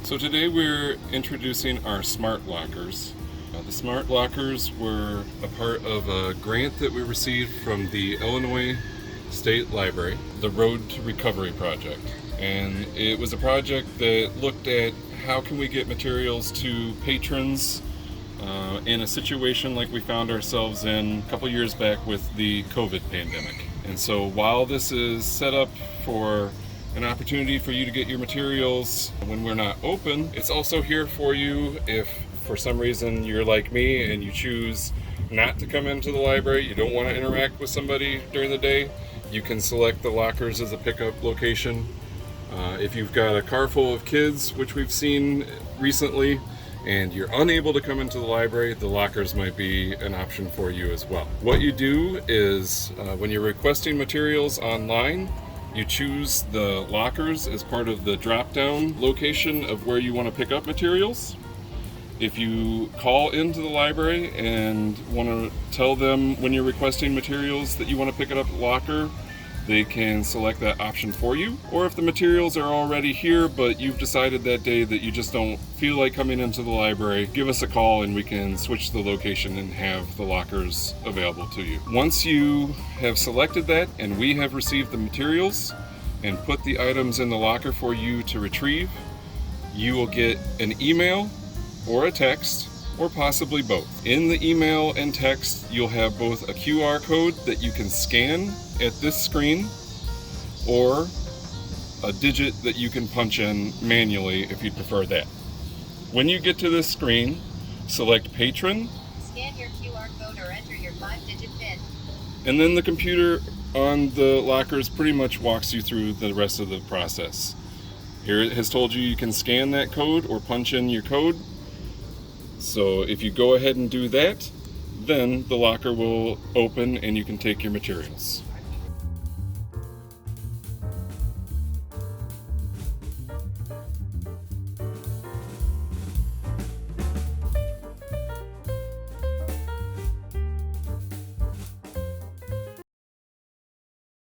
So today we're introducing our smart lockers. The smart lockers were a part of a grant that we received from the Illinois State Library, the Road to Recovery project. And it was a project that looked at how can we get materials to patrons in a situation like we found ourselves in a couple years back with the COVID pandemic. And so while this is set up for an opportunity for you to get your materials when we're not open, it's also here for you if for some reason you're like me and you choose not to come into the library, you don't want to interact with somebody during the day, you can select the lockers as a pickup location. If you've got a car full of kids, which we've seen recently, and you're unable to come into the library, the lockers might be an option for you as well. What you do is when you're requesting materials online, you choose the lockers as part of the drop-down location of where you want to pick up materials. If you call into the library and want to tell them when you're requesting materials that you want to pick it up at the locker, they can select that option for you. Or if the materials are already here but you've decided that day that you just don't feel like coming into the library, give us a call and we can switch the location and have the lockers available to you. Once you have selected that and we have received the materials and put the items in the locker for you to retrieve, you will get an email or a text, or possibly both. In the email and text, you'll have both a QR code that you can scan at this screen, or a digit that you can punch in manually if you prefer that. When you get to this screen, select Patron. Scan your QR code or enter your 5-digit PIN. And then the computer on the lockers pretty much walks you through the rest of the process. Here it has told you can scan that code or punch in your code. So if you go ahead and do that, then the locker will open and you can take your materials.